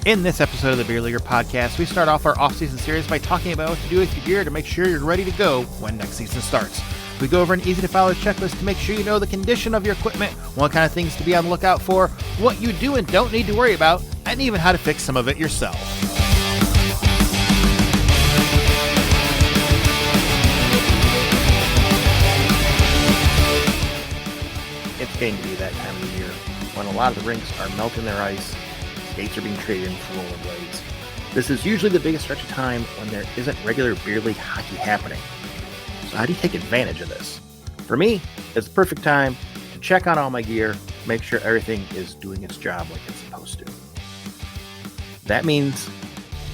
In this episode of the Beer Leaguer podcast, we start off our off-season series by talking about what to do with your gear to make sure you're ready to go when next season starts. We go over an easy-to-follow checklist to make sure you know the condition of your equipment, what kind of things to be on the lookout for, what you do and don't need to worry about, and even how to fix some of it yourself. It's getting to be that time of the year when a lot of the rinks are melting their ice, skates are being traded in for rollerblades. This is usually the biggest stretch of time when there isn't regular beer league hockey happening. So how do you take advantage of this? For me, it's the perfect time to check on all my gear, make sure everything is doing its job like it's supposed to. That means,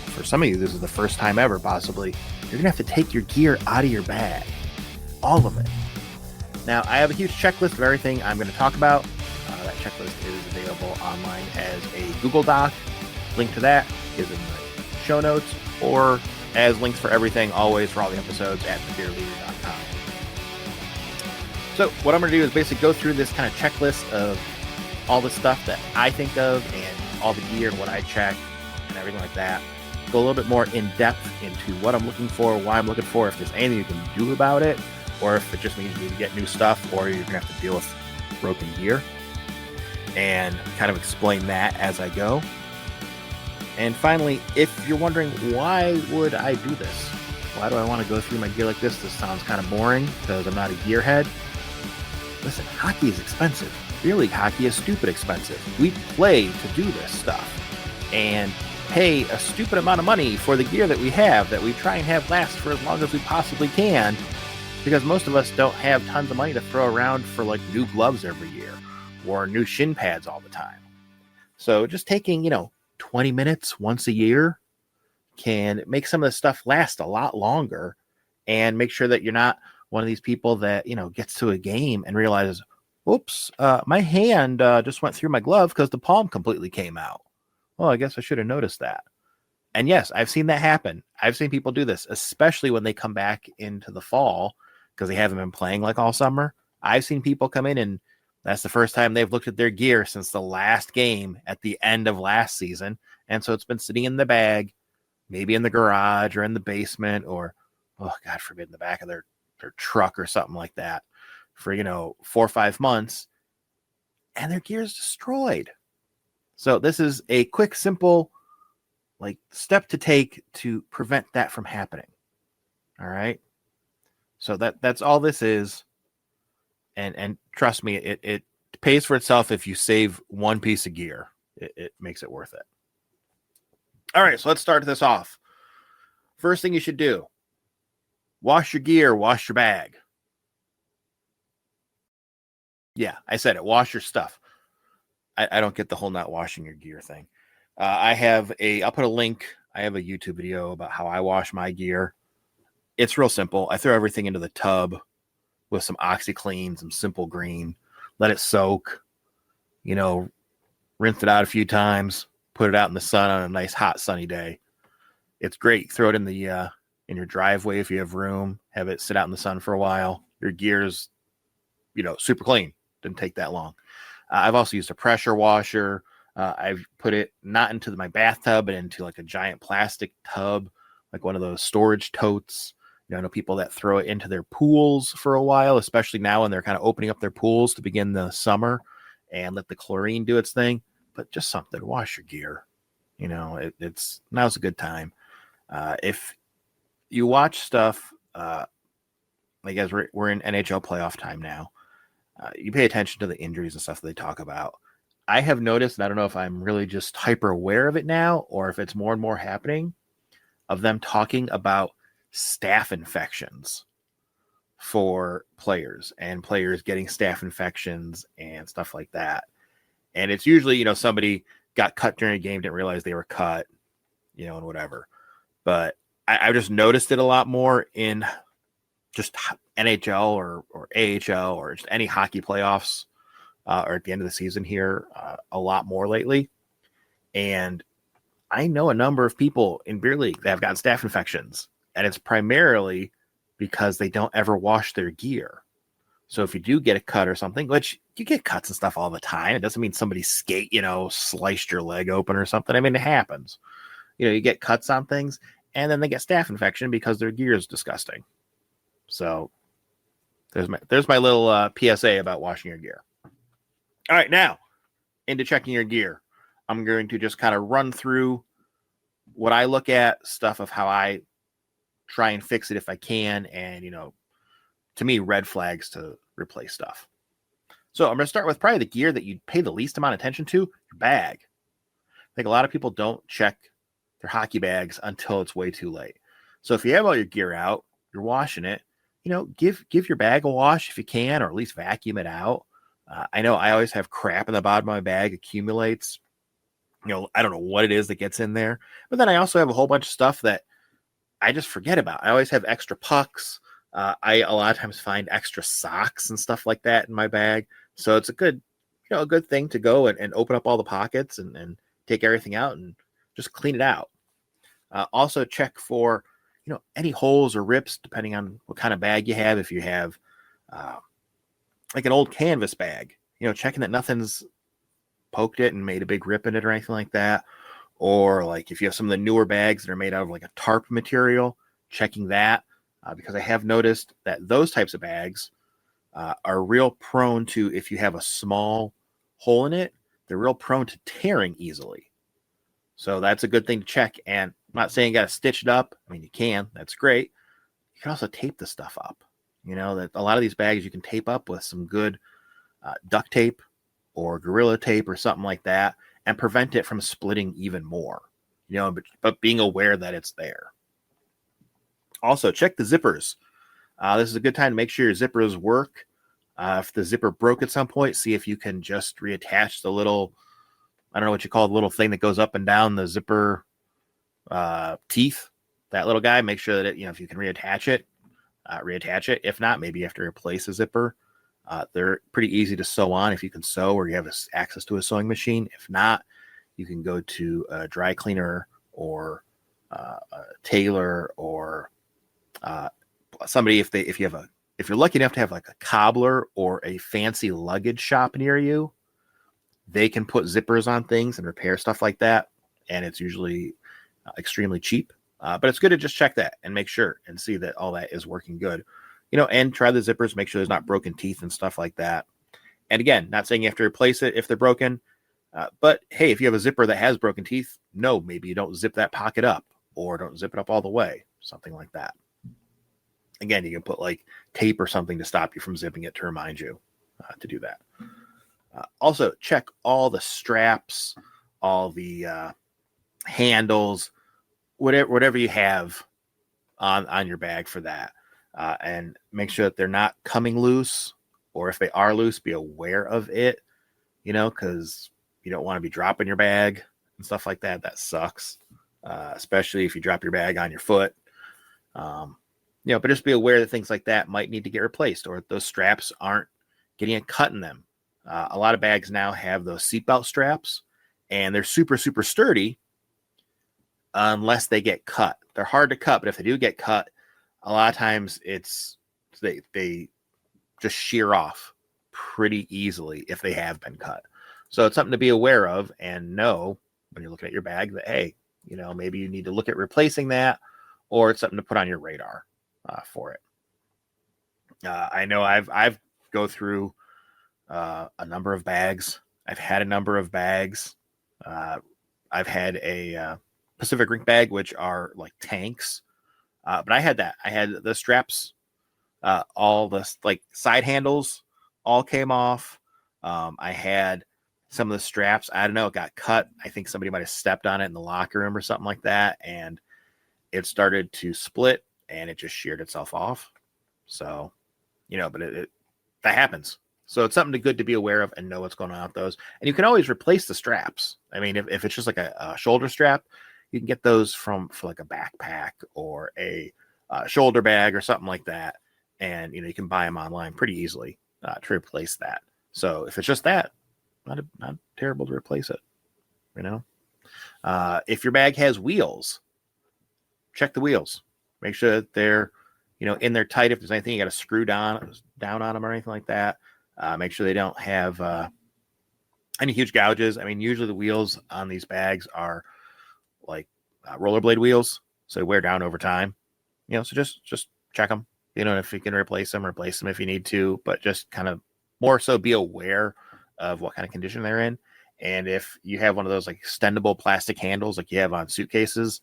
for some of you, this is the first time ever, possibly, you're going to have to take your gear out of your bag. All of it. Now, I have a huge checklist of everything I'm going to talk about. That checklist is available online as a Google Doc. Link to that is in the show notes, or as links for everything, always, for all the episodes at thebeerleaguer.com. So what I'm going to do is basically go through this kind of checklist of all the stuff that I think of and all the gear and what I check and everything like that. Go a little bit more in depth into what I'm looking for, why I'm looking for, if there's anything you can do about it, or if it just means you need to get new stuff, or you're going to have to deal with broken gear, and kind of explain that as I go. And finally, if you're wondering, why would I do this? Why do I want to go through my gear like this? This sounds kind of boring because I'm not a gearhead. Listen, hockey is expensive. Beer league hockey is stupid expensive. We play to do this stuff and pay a stupid amount of money for the gear that we have, that we try and have last for as long as we possibly can, because most of us don't have tons of money to throw around for like new gloves every year or new shin pads all the time. So just taking, 20 minutes once a year can make some of this stuff last a lot longer, and make sure that you're not one of these people that, gets to a game and realizes, oops, my hand just went through my glove because the palm completely came out. Well, I guess I should have noticed that. And yes, I've seen that happen. I've seen people do this, especially when they come back into the fall because they haven't been playing like all summer. I've seen people come in and that's the first time they've looked at their gear since the last game at the end of last season. And so it's been sitting in the bag, maybe in the garage or in the basement, or, oh, God forbid, in the back of their truck or something like that for, 4 or 5 months, and their gear is destroyed. So this is a quick, simple, step to take to prevent that from happening. All right. So that's all this is. And trust me, it pays for itself if you save one piece of gear. It makes it worth it. All right, so let's start this off. First thing you should do, wash your gear, wash your bag. Yeah, I said it, wash your stuff. I don't get the whole not washing your gear thing. I'll put a link. I have a YouTube video about how I wash my gear. It's real simple. I throw everything into the tub with some OxyClean, some Simple Green, let it soak, rinse it out a few times, put it out in the sun on a nice hot sunny day. It's great. Throw it in in your driveway if you have room, have it sit out in the sun for a while. Your gear's, super clean. Didn't take that long. I've also used a pressure washer. I've put it not into my bathtub, but into like a giant plastic tub, like one of those storage totes. I know people that throw it into their pools for a while, especially now when they're kind of opening up their pools to begin the summer and let the chlorine do its thing. But just something to wash your gear. Now's a good time. If you watch stuff, as we're in NHL playoff time now, you pay attention to the injuries and stuff that they talk about. I have noticed, and I don't know if I'm really just hyper aware of it now or if it's more and more happening, of them talking about staph infections for players and players getting staph infections and stuff like that. And it's usually, somebody got cut during a game, didn't realize they were cut, and whatever. But I've just noticed it a lot more in just NHL or AHL or just any hockey playoffs or at the end of the season here a lot more lately. And I know a number of people in beer league that have gotten staph infections. And it's primarily because they don't ever wash their gear. So if you do get a cut or something, which you get cuts and stuff all the time, it doesn't mean somebody sliced your leg open or something. I mean, it happens. You get cuts on things, and then they get staph infection because their gear is disgusting. So there's my little PSA about washing your gear. All right, now into checking your gear. I'm going to just kind of run through what I look at, stuff of how I try and fix it if I can, and to me, red flags to replace stuff. So I'm going to start with probably the gear that you'd pay the least amount of attention to, your bag. I think a lot of people don't check their hockey bags until it's way too late. So if you have all your gear out, you're washing it, give your bag a wash if you can, or at least vacuum it out. I know I always have crap in the bottom of my bag, accumulates. I don't know what it is that gets in there. But then I also have a whole bunch of stuff that I just forget about. I always have extra pucks. I a lot of times find extra socks and stuff like that in my bag. So it's a good thing to go and open up all the pockets and take everything out and just clean it out. Also check for, any holes or rips, depending on what kind of bag you have. If you have like an old canvas bag, checking that nothing's poked it and made a big rip in it or anything like that. Or like if you have some of the newer bags that are made out of like a tarp material, checking that. Because I have noticed that those types of bags are real prone to, if you have a small hole in it, they're real prone to tearing easily. So that's a good thing to check. And I'm not saying you got to stitch it up. I mean, you can. That's great. You can also tape the stuff up. That a lot of these bags you can tape up with some good duct tape or Gorilla Tape or something like that and prevent it from splitting even more. But being aware that it's there. Also, check the zippers. This is a good time to make sure your zippers work. If the zipper broke at some point, see if you can just reattach the little, I don't know what you call the little thing that goes up and down the zipper teeth. That little guy, make sure that if you can reattach it, reattach it. If not, maybe you have to replace a zipper. They're pretty easy to sew on if you can sew or you have access to a sewing machine. If not, you can go to a dry cleaner or a tailor or somebody if you're lucky enough to have like a cobbler or a fancy luggage shop near you, they can put zippers on things and repair stuff like that, and it's usually extremely cheap. But it's good to just check that and make sure and see that all that is working good, and try the zippers, make sure there's not broken teeth and stuff like that. And again, not saying you have to replace it if they're broken, but hey, if you have a zipper that has broken teeth, maybe you don't zip that pocket up or don't zip it up all the way, something like that. Again, you can put like tape or something to stop you from zipping it to remind you to do that. Also, check all the straps, all the handles, whatever you have on your bag for that. And make sure that they're not coming loose, or if they are loose, be aware of it, because you don't want to be dropping your bag and stuff like that. That sucks, especially if you drop your bag on your foot. But just be aware that things like that might need to get replaced, or those straps aren't getting a cut in them. A lot of bags now have those seatbelt straps, and they're super, super sturdy unless they get cut. They're hard to cut, but if they do get cut, a lot of times they just shear off pretty easily if they have been cut. So it's something to be aware of and know when you're looking at your bag that, hey, maybe you need to look at replacing that, or it's something to put on your radar for it. I know I've go through a number of bags. I've had a number of bags. I've had a Pacific Rink bag, which are like tanks. But I had that. I had the straps, all the like side handles all came off. I had some of the straps. I don't know. It got cut. I think somebody might have stepped on it in the locker room or something like that. And it started to split and it just sheared itself off. So, but that happens. So it's something good to be aware of and know what's going on with those. And you can always replace the straps. I mean, if it's just like a shoulder strap, you can get those for like a backpack or a shoulder bag or something like that. And, you can buy them online pretty easily to replace that. So if it's just that, not terrible to replace it, If your bag has wheels, check the wheels. Make sure that they're, in there tight. If there's anything you got to screw down on them or anything like that, make sure they don't have any huge gouges. I mean, usually the wheels on these bags are like rollerblade wheels, so they wear down over time. So just check them. If you can replace them if you need to, but just kind of more so be aware of what kind of condition they're in. And if you have one of those like extendable plastic handles like you have on suitcases,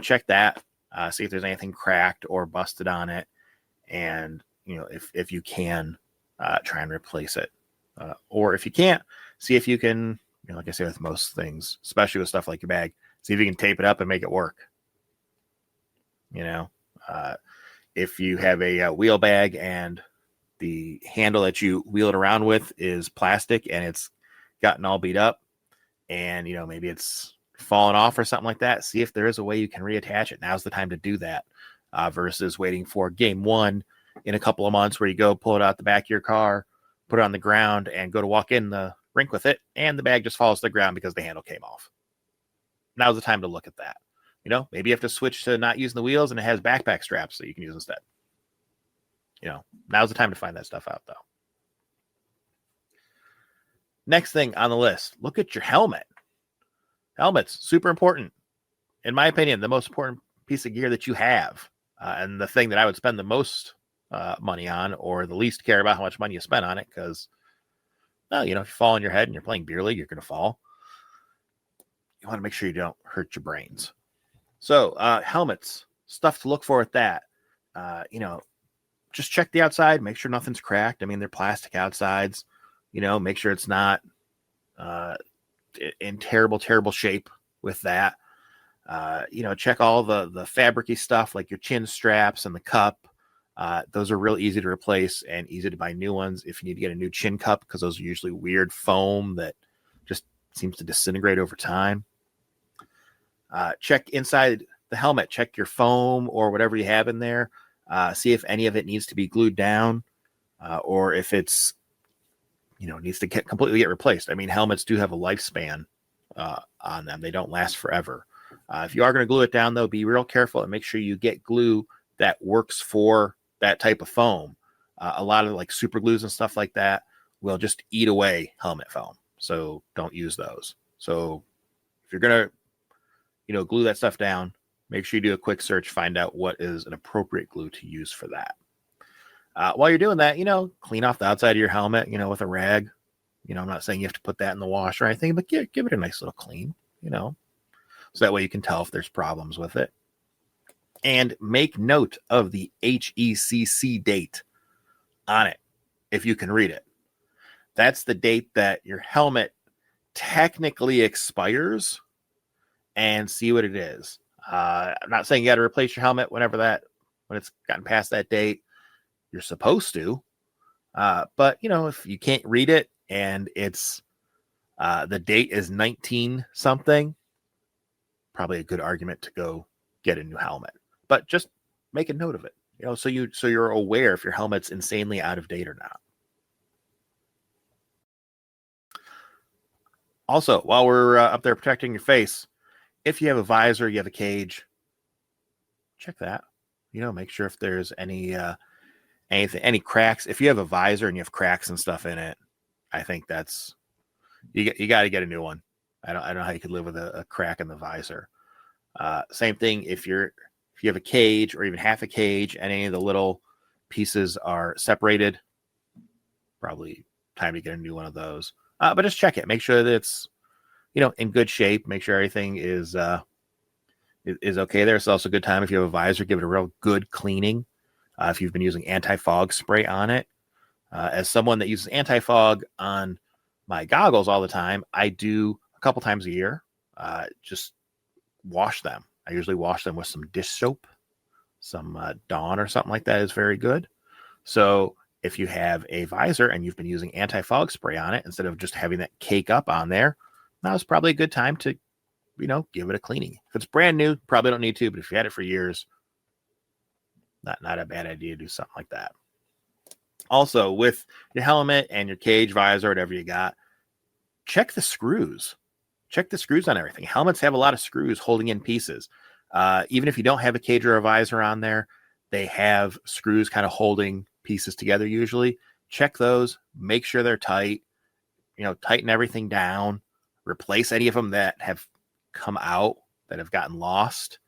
check that, see if there's anything cracked or busted on it. And, if you can try and replace it. Or if you can't, see if you can, like I say with most things, especially with stuff like your bag, see if you can tape it up and make it work. If you have a wheel bag and the handle that you wheel it around with is plastic and it's gotten all beat up and, maybe it's fallen off or something like that, see if there is a way you can reattach it. Now's the time to do that versus waiting for game one in a couple of months where you go pull it out the back of your car, put it on the ground and go to walk in the rink with it. And the bag just falls to the ground because the handle came off. Now's the time to look at that. Maybe you have to switch to not using the wheels and it has backpack straps that you can use instead. Now's the time to find that stuff out, though. Next thing on the list, look at your helmet. Helmets, super important. In my opinion, the most important piece of gear that you have. And the thing that I would spend the most money on or the least care about how much money you spend on it because, if you fall on your head and you're playing beer league, you're going to fall. You want to make sure you don't hurt your brains. So helmets, stuff to look for at that. Just check the outside, make sure nothing's cracked. I mean, they're plastic outsides. Make sure it's not in terrible, terrible shape with that. Check all the fabricy stuff like your chin straps and the cup. Those are real easy to replace and easy to buy new ones if you need to get a new chin cup because those are usually weird foam that just seems to disintegrate over time. Check inside the helmet, check your foam or whatever you have in there. See if any of it needs to be glued down or if it's, needs to completely get replaced. I mean, helmets do have a lifespan on them. They don't last forever. If you are going to glue it down, though, be real careful and make sure you get glue that works for that type of foam. A lot of like super glues and stuff like that will just eat away helmet foam. So don't use those. So if you're going to, glue that stuff down, make sure you do a quick search, find out what is an appropriate glue to use for that. While you're doing that, clean off the outside of your helmet, with a rag. I'm not saying you have to put that in the wash or anything, but give it a nice little clean, so that way you can tell if there's problems with it. And make note of the HECC date on it, if you can read it. That's the date that your helmet technically expires, and see what it is. I'm not saying you got to replace your helmet when it's gotten past that date. You're supposed to. But, if you can't read it and it's the date is 19 something, probably a good argument to go get a new helmet. But just make a note of it, so you're aware if your helmet's insanely out of date or not. Also, while we're up there protecting your face, if you have a visor, you have a cage, check that. Make sure if there's any cracks. If you have a visor and you have cracks and stuff in it, I think that's you got to get a new one. I don't know how you could live with a crack in the visor. Same thing if you have a cage or even half a cage and any of the little pieces are separated, probably time to get a new one of those. But just check it. Make sure that it's in good shape. Make sure everything is okay there. It's also a good time if you have a visor, give it a real good cleaning. If you've been using anti-fog spray on it. As someone that uses anti-fog on my goggles all the time, I do a couple times a year, just wash them. I usually wash them with some dish soap, some Dawn or something like that is very good. So if you have a visor and you've been using anti-fog spray on it, instead of just having that cake up on there, now's probably a good time to, give it a cleaning. If it's brand new, probably don't need to, but if you had it for years, not a bad idea to do something like that. Also, with your helmet and your cage, visor, whatever you got, check the screws. Check the screws on everything. Helmets have a lot of screws holding in pieces. Even if you don't have a cage or a visor on there, they have screws kind of holding pieces together usually. Check those, make sure they're tight, tighten everything down, replace any of them that have come out, that have gotten lost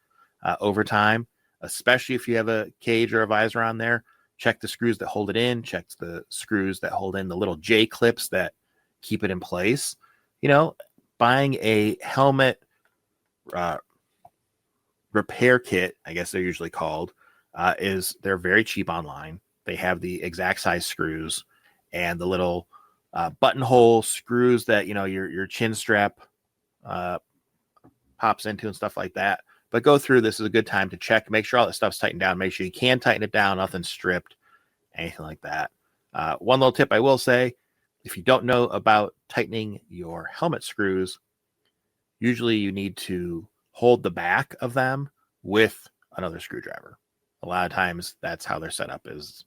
over time, especially if you have a cage or a visor on there. Check the screws that hold it in, check the screws that hold in the little J clips that keep it in place. Buying a helmet repair kit, I guess they're usually called, they're very cheap online. They have the exact size screws and the little buttonhole screws that your chin strap pops into and stuff like that. But go through. This is a good time to check, make sure all that stuff's tightened down, make sure you can tighten it down, nothing's stripped, anything like that. One little tip I will say, if you don't know about tightening your helmet screws, usually you need to hold the back of them with another screwdriver. A lot of times that's how they're set up is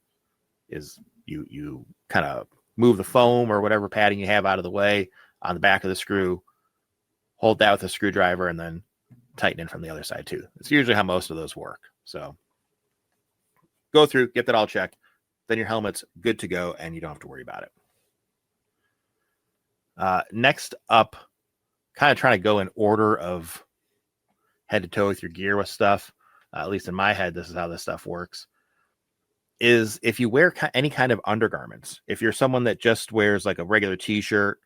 you kind of move the foam or whatever padding you have out of the way on the back of the screw, hold that with a screwdriver, and then tighten in from the other side too. It's usually how most of those work. So go through, get that all checked, then your helmet's good to go and you don't have to worry about it. Next up, kind of trying to go in order of head to toe with your gear with stuff. At least in my head, this is how this stuff works. Is if you wear any kind of undergarments, if you're someone that just wears like a regular t-shirt,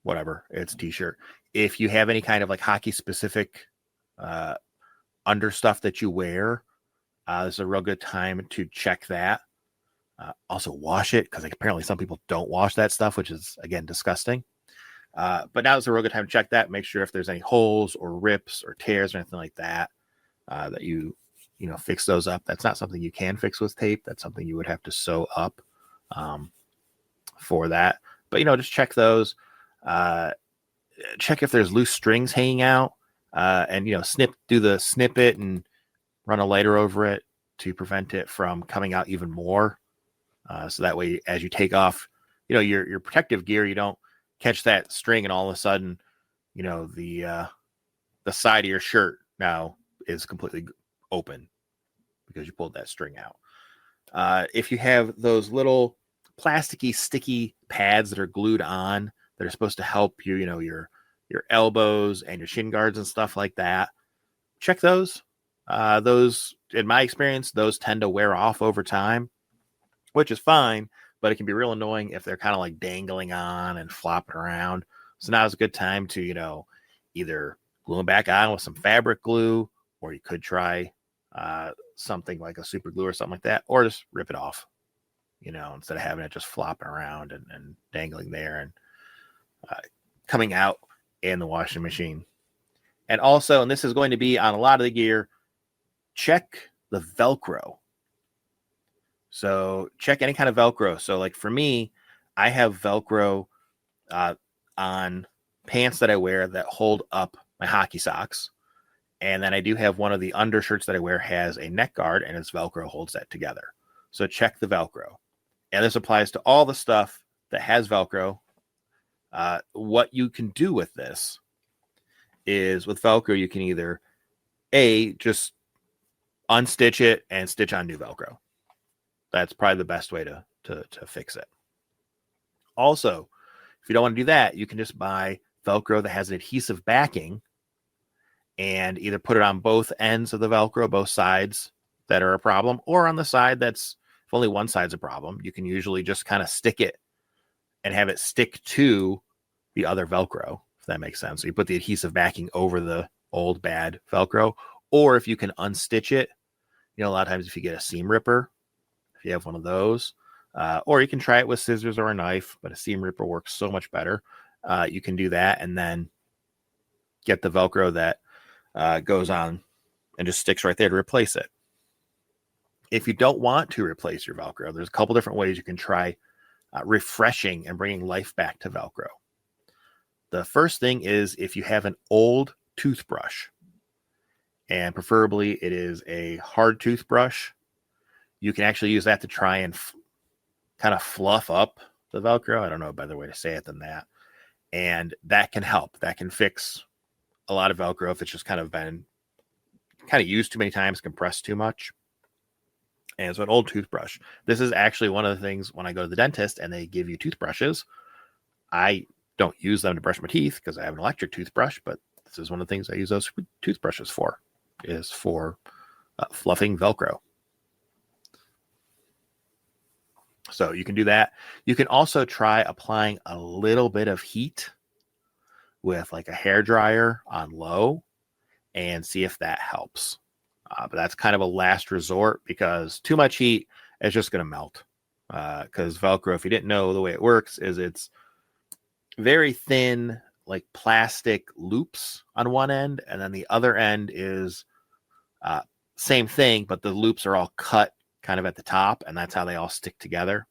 whatever, it's t-shirt. If you have any kind of like hockey specific under stuff that you wear, this is a real good time to check that. Also wash it, because apparently some people don't wash that stuff, which is, again, disgusting. But now is a real good time to check that. Make sure if there's any holes or rips or tears or anything like that, that you fix those up. That's not something you can fix with tape. That's something you would have to sew up for that. But, just check those. Check if there's loose strings hanging out, and, do the snippet and run a lighter over it to prevent it from coming out even more. So that way, as you take off, your protective gear, you don't catch that string and all of a sudden, the side of your shirt now is completely open because you pulled that string out. If you have those little plasticky, sticky pads that are glued on that are supposed to help you, your elbows and your shin guards and stuff like that, check those. Those, in my experience, those tend to wear off over time, which is fine, but it can be real annoying if they're kind of like dangling on and flopping around. So now is a good time to, either glue them back on with some fabric glue, or you could try something like a super glue or something like that, or just rip it off, instead of having it just flopping around and dangling there and coming out in the washing machine. And also, and this is going to be on a lot of the gear, check the Velcro. So check any kind of Velcro. So like for me, I have Velcro on pants that I wear that hold up my hockey socks. And then I do have one of the undershirts that I wear has a neck guard, and its Velcro holds that together. So check the Velcro. And this applies to all the stuff that has Velcro. What you can do with this is with Velcro, you can either just unstitch it and stitch on new Velcro. That's probably the best way to fix it. Also, if you don't want to do that, you can just buy Velcro that has an adhesive backing and either put it on both ends of the Velcro, both sides that are a problem, or on the side that's, if only one side's a problem, you can usually just kind of stick it and have it stick to the other Velcro, if that makes sense. So you put the adhesive backing over the old bad Velcro, or if you can unstitch it, a lot of times if you get a seam ripper, if you have one of those, or you can try it with scissors or a knife, but a seam ripper works so much better. You can do that and then get the Velcro that goes on and just sticks right there to replace it. If you don't want to replace your Velcro, there's a couple different ways you can try refreshing and bringing life back to Velcro. The first thing is if you have an old toothbrush, and preferably it is a hard toothbrush, you can actually use that to try and kind of fluff up the Velcro. I don't know a better way to say it than that. And that can help. That can fix a lot of Velcro if it's just kind of been kind of used too many times, compressed too much. And so an old toothbrush. This is actually one of the things when I go to the dentist and they give you toothbrushes. I don't use them to brush my teeth because I have an electric toothbrush, but this is one of the things I use those toothbrushes for, is for fluffing Velcro. So you can do that. You can also try applying a little bit of heat with like a hair dryer on low and see if that helps. But that's kind of a last resort because too much heat is just going to melt. Because Velcro, if you didn't know, the way it works is it's very thin, like plastic loops on one end, and then the other end is same thing, but the loops are all cut kind of at the top, and that's how they all stick together.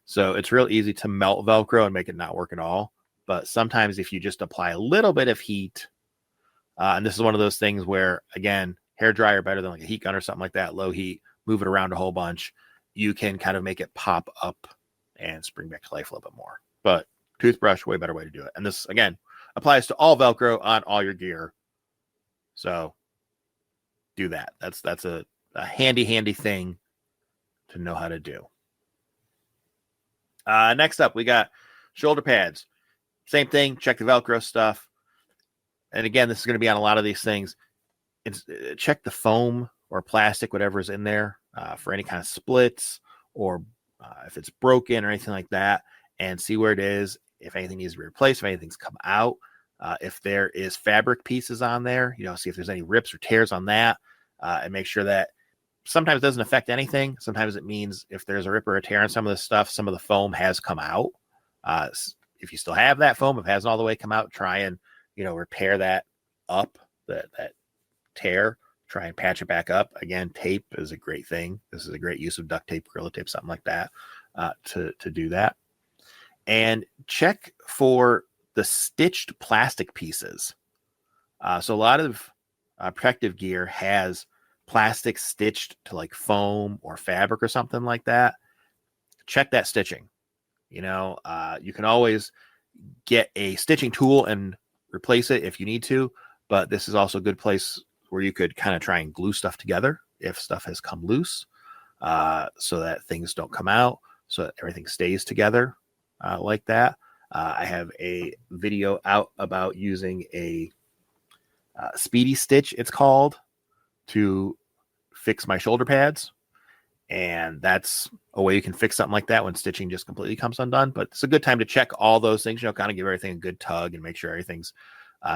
So it's real easy to melt Velcro and make it not work at all. But sometimes if you just apply a little bit of heat, and this is one of those things where, again, hair dryer better than like a heat gun or something like that, low heat, move it around a whole bunch, you can kind of make it pop up and spring back to life a little bit more. But toothbrush, way better way to do it. And this, again, applies to all Velcro on all your gear. So do that. That's a handy thing to know how to do. Next up, we got shoulder pads. Same thing. Check the Velcro stuff. And again, this is going to be on a lot of these things. Check the foam or plastic, whatever is in there, for any kind of splits or if it's broken or anything like that, and see where it is. If anything needs to be replaced, if anything's come out, if there is fabric pieces on there, see if there's any rips or tears on that, and make sure that sometimes it doesn't affect anything. Sometimes it means if there's a rip or a tear on some of this stuff, some of the foam has come out. If you still have that foam, if it hasn't all the way come out, try and, repair that up, that tear, try and patch it back up. Again, tape is a great thing. This is a great use of duct tape, Gorilla Tape, something like that, to do that. And check for the stitched plastic pieces. So a lot of protective gear has plastic stitched to like foam or fabric or something like that. Check that stitching. You can always get a stitching tool and replace it if you need to, but this is also a good place where you could kind of try and glue stuff together if stuff has come loose, so that things don't come out, so that everything stays together like that. I have a video out about using a Speedy Stitch, it's called, to fix my shoulder pads. And that's a way you can fix something like that when stitching just completely comes undone. But it's a good time to check all those things, kind of give everything a good tug and make sure everything's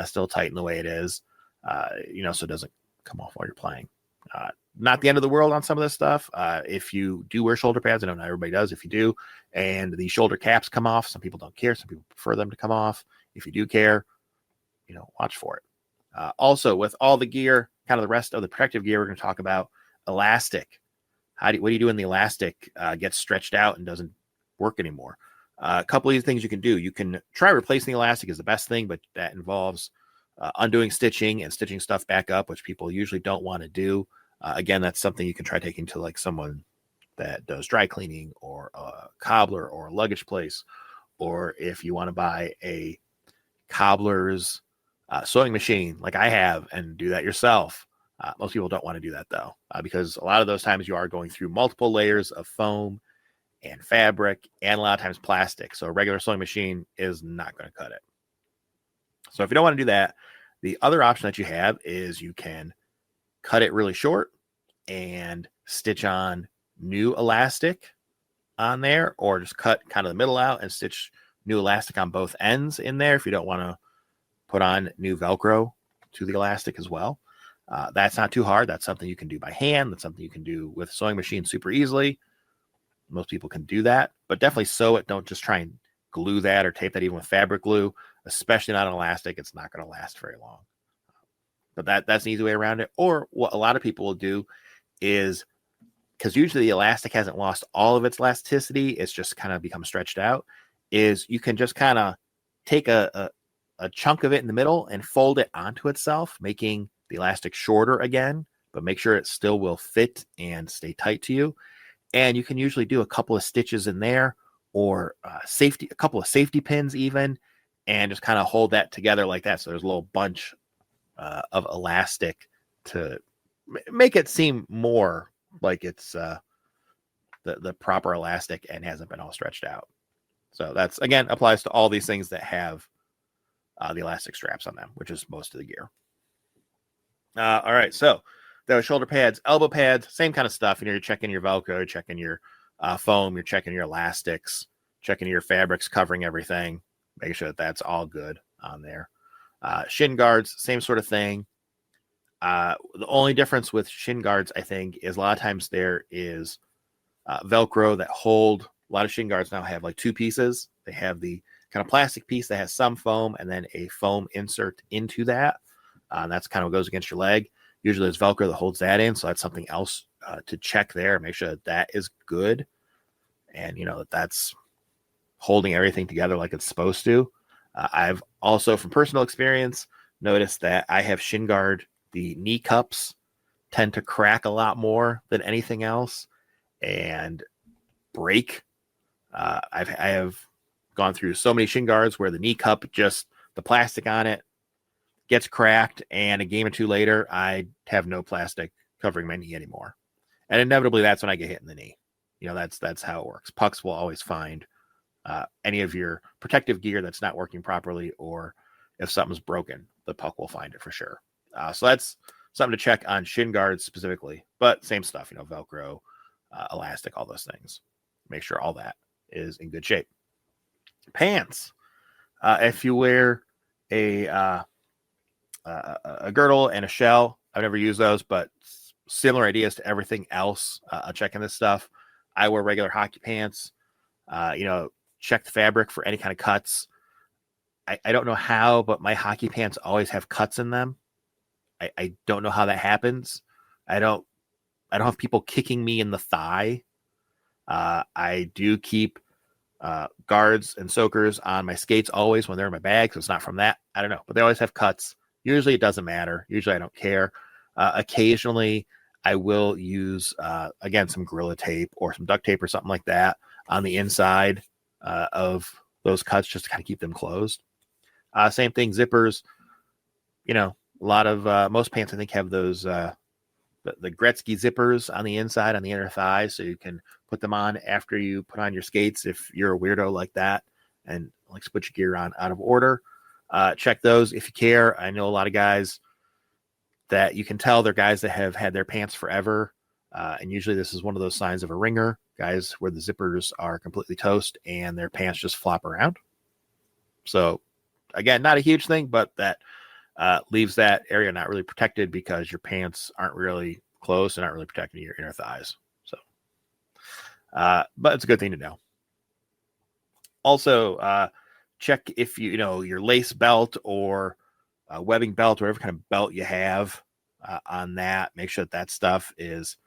still tight in the way it is, so it doesn't come off while you're playing. Not the end of the world on some of this stuff. If you do wear shoulder pads, I know not everybody does. If you do, and the shoulder caps come off, some people don't care. Some people prefer them to come off. If you do care, watch for it. Also, with all the gear, kind of the rest of the protective gear, we're going to talk about elastic. What do you do when the elastic gets stretched out and doesn't work anymore? A couple of these things you can do. You can try replacing the elastic is the best thing, but that involves undoing stitching and stitching stuff back up, which people usually don't want to do. Again, that's something you can try taking to like someone that does dry cleaning or a cobbler or a luggage place, or if you want to buy a cobbler's sewing machine like I have and do that yourself. Most people don't want to do that though, because a lot of those times you are going through multiple layers of foam and fabric and a lot of times plastic. So a regular sewing machine is not going to cut it. So if you don't want to do that, the other option that you have is you can cut it really short and stitch on new elastic on there, or just cut kind of the middle out and stitch new elastic on both ends in there if you don't want to put on new Velcro to the elastic as well. That's not too hard. That's something you can do by hand. That's something you can do with a sewing machine super easily. Most people can do that, but definitely sew it. Don't just try and glue that or tape that even with fabric glue, especially not an elastic. It's not going to last very long. But that's an easy way around it. Or what a lot of people will do is, because usually the elastic hasn't lost all of its elasticity, it's just kind of become stretched out, is you can just kind of take a chunk of it in the middle and fold it onto itself, making the elastic shorter again, but make sure it still will fit and stay tight to you. And you can usually do a couple of stitches in there, or a couple of safety pins even, and just kind of hold that together like that. So there's a little bunch of elastic to make it seem more like it's the proper elastic and hasn't been all stretched out. So that's, again, applies to all these things that have the elastic straps on them, which is most of the gear. All right, so there are shoulder pads, elbow pads, same kind of stuff. You're checking your Velcro, you're checking your foam, you're checking your elastics, checking your fabrics, covering everything, making sure that that's all good on there. Shin guards, same sort of thing. The only difference with shin guards, I think, is a lot of times there is Velcro that hold. A lot of shin guards now have like two pieces. They have the kind of plastic piece that has some foam and then a foam insert into that. And that's kind of what goes against your leg. Usually there's Velcro that holds that in. So that's something else to check there. Make sure that is good. And, that's holding everything together like it's supposed to. I've also, from personal experience, noticed that I have shin guard. The knee cups tend to crack a lot more than anything else and break. I have gone through so many shin guards where the knee cup, just the plastic on it, gets cracked, and a game or two later, I have no plastic covering my knee anymore. And inevitably, that's when I get hit in the knee. That's how it works. Pucks will always find any of your protective gear that's not working properly, or if something's broken, the puck will find it for sure. So that's something to check on shin guards specifically, but same stuff, Velcro, elastic, all those things. Make sure all that is in good shape. Pants. If you wear a girdle and a shell, I've never used those, but similar ideas to everything else. Checking this stuff. I wear regular hockey pants. Check the fabric for any kind of cuts. I don't know how, but my hockey pants always have cuts in them. I don't know how that happens. I don't have people kicking me in the thigh. I do keep guards and soakers on my skates always when they're in my bag, so it's not from that. I don't know, but they always have cuts. Usually it doesn't matter. Usually I don't care. Occasionally I will use, again, some Gorilla Tape or some duct tape or something like that on the inside of those cuts just to kind of keep them closed. Same thing, zippers. A lot of most pants, I think, have those the Gretzky zippers on the inside, on the inner thigh, so you can put them on after you put on your skates if you're a weirdo like that and likes to put your gear on out of order. Check those if you care. I know a lot of guys that you can tell they're guys that have had their pants forever, and usually this is one of those signs of a ringer. Guys where the zippers are completely toast and their pants just flop around. So, again, not a huge thing, but that leaves that area not really protected because your pants aren't really closed and not really protecting your inner thighs. So, but it's a good thing to know. Also, check if your lace belt or webbing belt, whatever kind of belt you have on that. Make sure that stuff is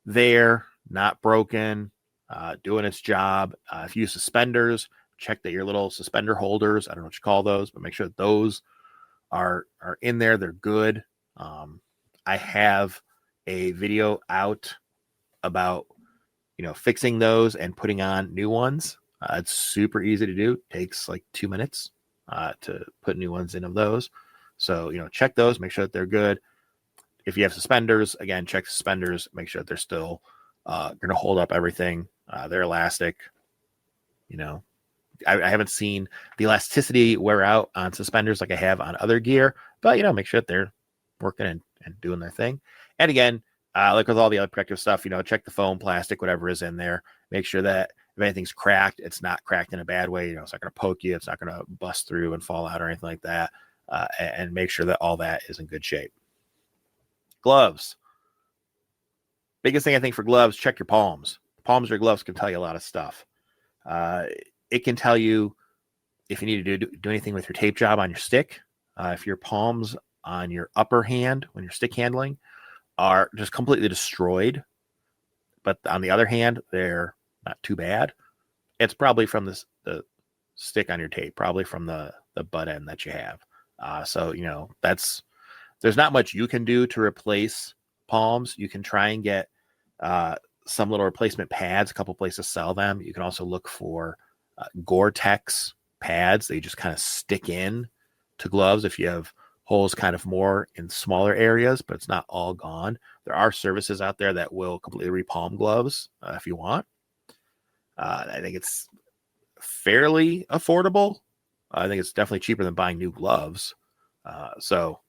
there, not broken, doing its job. If you use suspenders, check that your little suspender holders, I don't know what you call those, but make sure that those are in there. They're good. I have a video out about fixing those and putting on new ones. It's super easy to do. It takes like 2 minutes to put new ones in of those. So check those, make sure that they're good. If you have suspenders, again, check suspenders, make sure that they're still going to hold up everything. They're elastic. I haven't seen the elasticity wear out on suspenders like I have on other gear, but make sure that they're working and doing their thing. And again, like with all the other protective stuff, check the foam, plastic, whatever is in there. Make sure that if anything's cracked, it's not cracked in a bad way. It's not going to poke you. It's not going to bust through and fall out or anything like that. And make sure that all that is in good shape. Gloves. Biggest thing I think for gloves, check your palms. Palms of your gloves can tell you a lot of stuff. It can tell you if you need to do anything with your tape job on your stick. If your palms on your upper hand when you're stick handling are just completely destroyed, but on the other hand, they're not too bad, it's probably from the stick on your tape, probably from the butt end that you have. So there's not much you can do to replace palms. You can try and get some little replacement pads. A couple places sell them. You can also look for Gore-Tex pads. They just kind of stick in to gloves if you have holes kind of more in smaller areas, but it's not all gone. There are services out there that will completely repalm gloves if you want. I think it's fairly affordable. I think it's definitely cheaper than buying new gloves. So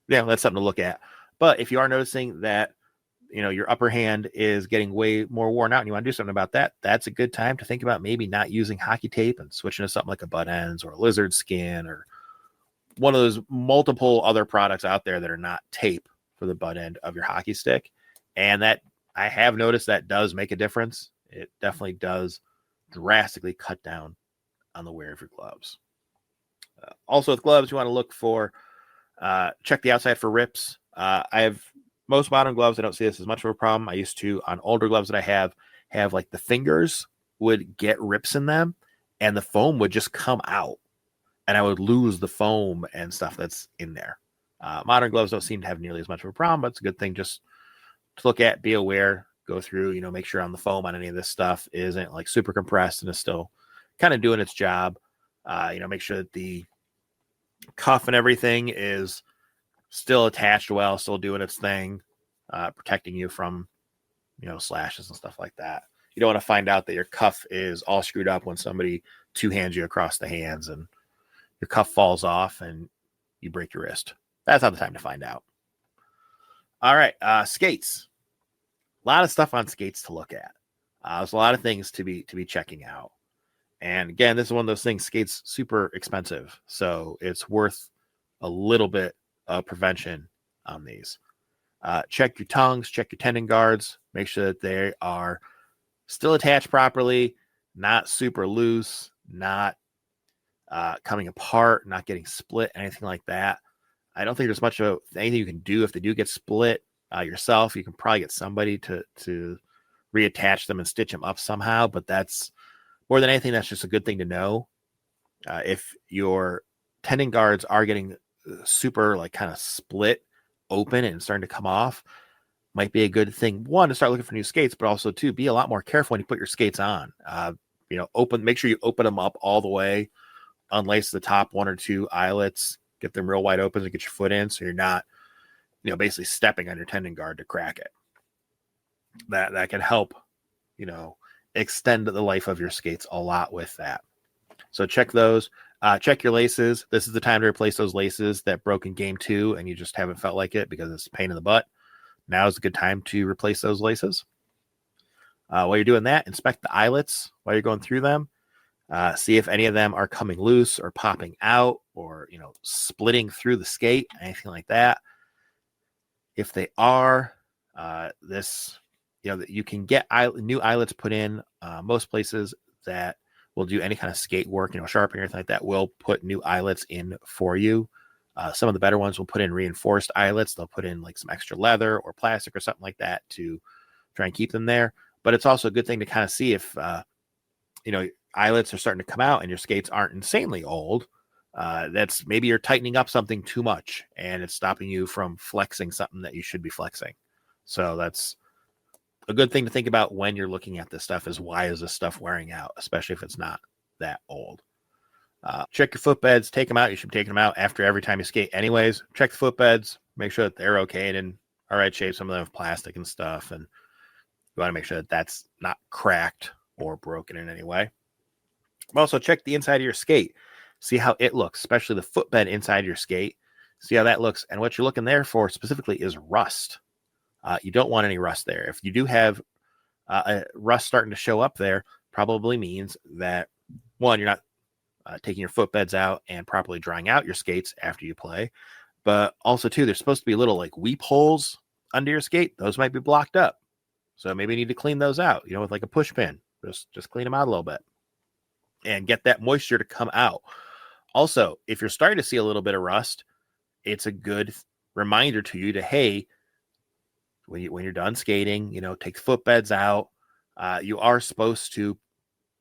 yeah, that's something to look at. But if you are noticing that, your upper hand is getting way more worn out and you want to do something about that, that's a good time to think about maybe not using hockey tape and switching to something like a butt ends or a lizard skin or one of those multiple other products out there that are not tape for the butt end of your hockey stick. And that, I have noticed, that does make a difference. It definitely does drastically cut down on the wear of your gloves. Also with gloves, you want to look for, check the outside for rips. I have most modern gloves. I don't see this as much of a problem. I used to, on older gloves that I have like the fingers would get rips in them and the foam would just come out and I would lose the foam and stuff that's in there. Modern gloves don't seem to have nearly as much of a problem, but it's a good thing just to look at, be aware, go through, make sure on the foam on any of this stuff isn't like super compressed and is still kind of doing its job. Make sure that the cuff and everything is still attached well, still doing its thing, protecting you from, slashes and stuff like that. You don't want to find out that your cuff is all screwed up when somebody two hands you across the hands and your cuff falls off and you break your wrist. That's not the time to find out. All right, skates. A lot of stuff on skates to look at. There's a lot of things to be checking out. And again, this is one of those things, skates super expensive. So it's worth a little bit of prevention on these. Check your tongues, check your tendon guards, make sure that they are still attached properly, not super loose, not coming apart, not getting split, anything like that. I don't think there's much of anything you can do if they do get split yourself. You can probably get somebody to reattach them and stitch them up somehow, but that's more than anything, that's just a good thing to know. If your tendon guards are getting super like kind of split open and starting to come off, might be a good thing, one, to start looking for new skates, but also two, be a lot more careful when you put your skates on. Make sure you open them up all the way, unlace the top one or two eyelets, get them real wide open to get your foot in so you're not, basically stepping on your tendon guard to crack it. That can help, extend the life of your skates a lot with that. So check those. Check your laces. This is the time to replace those laces that broke in game 2 and you just haven't felt like it because it's a pain in the butt. Now is a good time to replace those laces. While you're doing that, inspect the eyelets while you're going through them. See if any of them are coming loose or popping out or, splitting through the skate, anything like that. If they are, you can get new eyelets put in. Most places that will do any kind of skate work, sharpening or anything like that, will put new eyelets in for you. Some of the better ones will put in reinforced eyelets. They'll put in like some extra leather or plastic or something like that to try and keep them there. But it's also a good thing to kind of see if, eyelets are starting to come out and your skates aren't insanely old. That's maybe you're tightening up something too much and it's stopping you from flexing something that you should be flexing. So that's a good thing to think about when you're looking at this stuff, is why is this stuff wearing out, especially if it's not that old. Check your footbeds, take them out. You should be taking them out after every time you skate anyways. Check the footbeds, make sure that they're okay and in all right shape. Some of them have plastic and stuff, and you want to make sure that that's not cracked or broken in any way. Also check the inside of your skate. See how it looks, especially the footbed inside your skate. See how that looks. And what you're looking there for specifically is rust. You don't want any rust there. If you do have a rust starting to show up there, probably means that, one, you're not taking your footbeds out and properly drying out your skates after you play. But also, too, there's supposed to be little like weep holes under your skate. Those might be blocked up. So maybe you need to clean those out, with like a push pin. Just clean them out a little bit and get that moisture to come out. Also, if you're starting to see a little bit of rust, it's a good reminder to you to, hey, when you're done skating, take the footbeds out. You are supposed to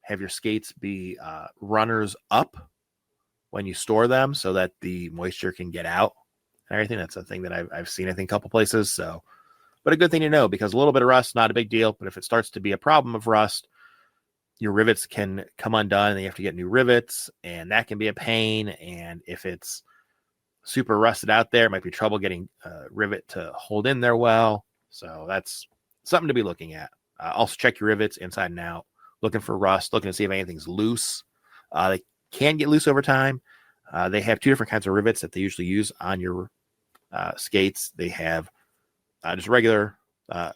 have your skates be runners up when you store them so that the moisture can get out and everything. That's a thing that I've seen, I think, a couple places. So, but a good thing to know, because a little bit of rust, not a big deal. But if it starts to be a problem of rust, your rivets can come undone and you have to get new rivets, and that can be a pain. And if it's super rusted out there. It might be trouble getting rivet to hold in there well. So that's something to be looking at. Also check your rivets inside and out, looking for rust, looking to see if anything's loose. They can get loose over time. They have two different kinds of rivets that they usually use on your skates. They have just regular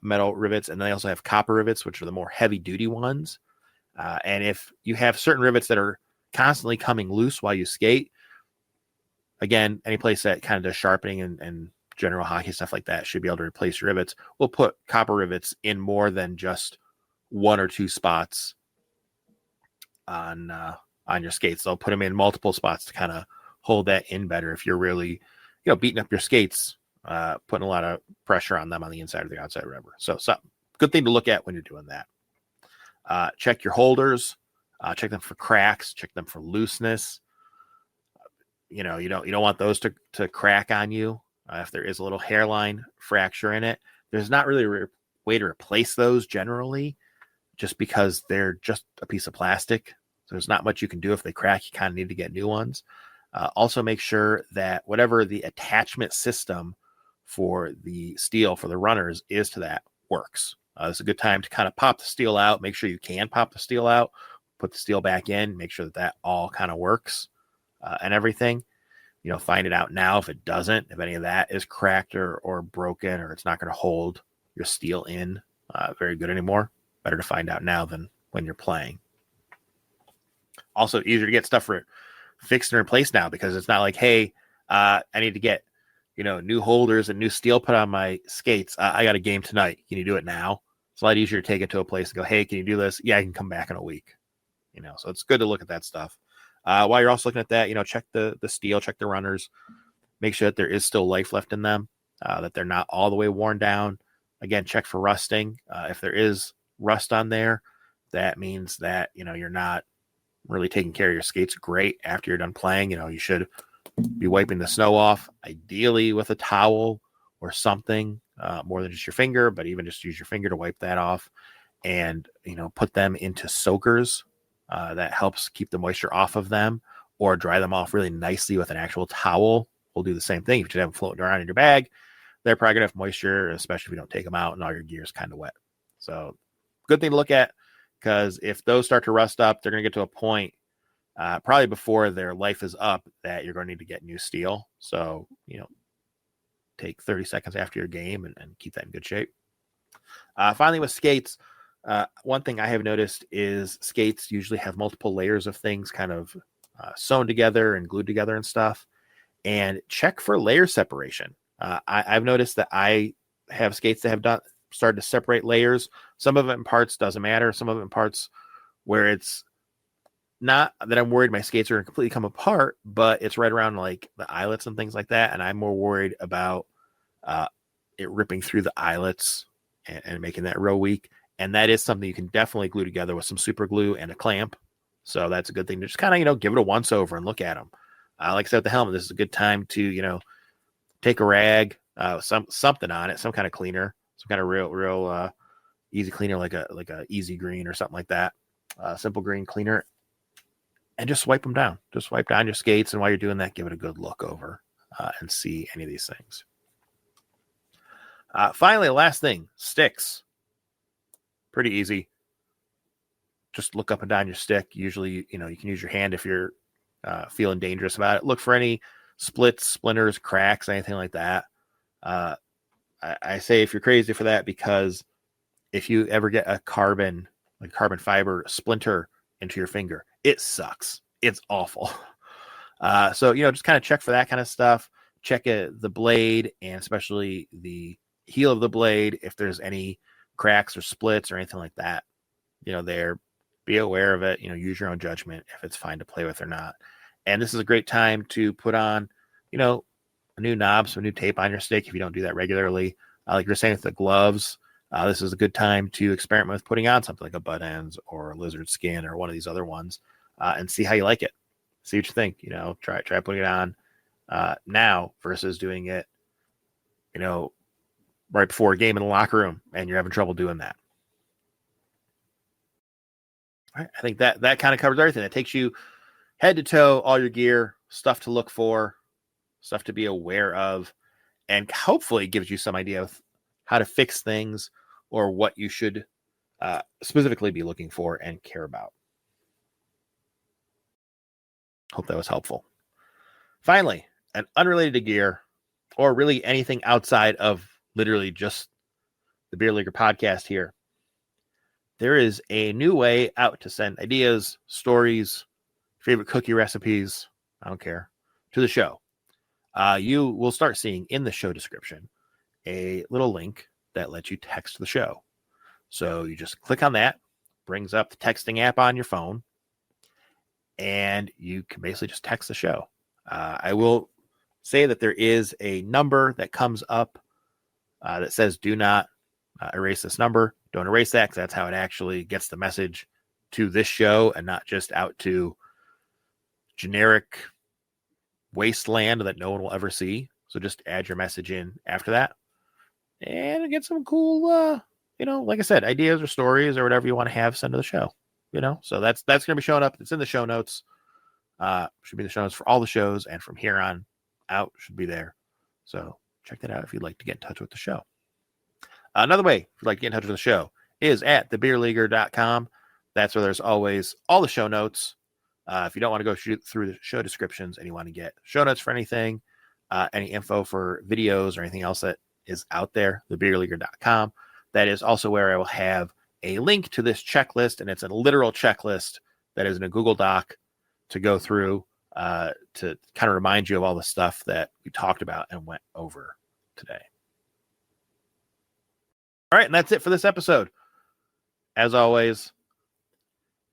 metal rivets, and they also have copper rivets, which are the more heavy duty ones. And if you have certain rivets that are constantly coming loose while you skate, again, any place that kind of does sharpening and general hockey stuff like that should be able to replace your rivets. We'll put copper rivets in more than just one or two spots on your skates. They'll put them in multiple spots to kind of hold that in better if you're really, beating up your skates, putting a lot of pressure on them on the inside or the outside, or whatever. So good thing to look at when you're doing that. Check your holders, check them for cracks, check them for looseness. You don't want those to crack on you. If there is a little hairline fracture in it, there's not really a way to replace those generally, just because they're just a piece of plastic. So there's not much you can do. If they crack, you kind of need to get new ones. Also make sure that whatever the attachment system for the steel for the runners is to that works. It's a good time to kind of pop the steel out. Make sure you can pop the steel out, put the steel back in, make sure that all kind of works and everything. Find it out now if it doesn't, if any of that is cracked or broken, or it's not going to hold your steel in very good anymore. Better to find out now than when you're playing. Also, easier to get stuff fixed and replaced now, because it's not like, hey, I need to get new holders and new steel put on my skates. I got a game tonight. Can you do it now? It's a lot easier to take it to a place and go, hey, can you do this? Yeah, I can come back in a week. So it's good to look at that stuff. While you're also looking at that, check the steel, check the runners, make sure that there is still life left in them, that they're not all the way worn down. Again, check for rusting. If there is rust on there, that means that, you're not really taking care of your skates great after you're done playing. You should be wiping the snow off, ideally with a towel or something, more than just your finger, but even just use your finger to wipe that off, and, put them into soakers. That helps keep the moisture off of them, or dry them off really nicely with an actual towel. We'll do the same thing. If you have them floating around in your bag, they're probably going to have moisture, especially if you don't take them out and all your gear is kind of wet. So good thing to look at, because if those start to rust up, they're going to get to a point probably before their life is up that you're going to need to get new steel. So, take 30 seconds after your game and keep that in good shape. Finally, with skates, one thing I have noticed is skates usually have multiple layers of things kind of sewn together and glued together and stuff. And check for layer separation. I've noticed that I have skates that have started to separate layers. Some of it in parts doesn't matter. Some of it in parts where it's not that I'm worried my skates are going to completely come apart, but it's right around like the eyelets and things like that. And I'm more worried about it ripping through the eyelets and making that real weak. And that is something you can definitely glue together with some super glue and a clamp. So that's a good thing to just kind of, give it a once over and look at them. Like I said, with the helmet, this is a good time to, take a rag, something on it, some kind of cleaner, some kind of real easy cleaner, like a easy green or something like that. Simple green cleaner, and just wipe them down. Just wipe down your skates. And while you're doing that, give it a good look over and see any of these things. Finally, the last thing, sticks. Pretty easy. Just look up and down your stick. Usually, you can use your hand if you're feeling dangerous about it. Look for any splits, splinters, cracks, anything like that. I say if you're crazy for that, because if you ever get a carbon fiber splinter into your finger, it sucks. It's awful. So, just kind of check for that kind of stuff. Check the blade, and especially the heel of the blade, if there's any cracks or splits or anything like that, be aware of it, use your own judgment if it's fine to play with or not. And this is a great time to put on, a new knob, some new tape on your stick if you don't do that regularly. Like you're saying with the gloves, this is a good time to experiment with putting on something like a butt ends or a lizard skin or one of these other ones, and see how you like it. See what you think. Try putting it on now versus doing it, right before a game in the locker room and you're having trouble doing that. All right, I think that kind of covers everything. That takes you head to toe, all your gear, stuff to look for, stuff to be aware of, and hopefully gives you some idea of how to fix things or what you should specifically be looking for and care about. Hope that was helpful. Finally, and unrelated to gear, or really anything outside of literally just the Beer Leaguer podcast here, there is a new way out to send ideas, stories, favorite cookie recipes, I don't care, to the show. You will start seeing in the show description a little link that lets you text the show. So you just click on that, brings up the texting app on your phone, and you can basically just text the show. I will say that there is a number that comes up that says do not erase this number. Don't erase that, because that's how it actually gets the message to this show and not just out to generic wasteland that no one will ever see. So just add your message in after that and get some cool, like I said, ideas or stories or whatever you want to have sent to the show, so that's going to be showing up. It's in the show notes. Should be the show notes for all the shows, and from here on out should be there. So check that out if you'd like to get in touch with the show. Another way, if you'd like to get in touch with the show, is at thebeerleaguer.com. That's where there's always all the show notes. If you don't want to go shoot through the show descriptions and you want to get show notes for anything, any info for videos or anything else that is out there, thebeerleaguer.com. That is also where I will have a link to this checklist, and it's a literal checklist that is in a Google Doc to go through to kind of remind you of all the stuff that we talked about and went over today. All right, and that's it for this episode. As always,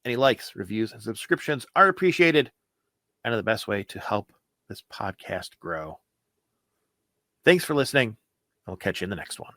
any likes, reviews, and subscriptions are appreciated and are the best way to help this podcast grow. Thanks for listening. I'll catch you in the next one.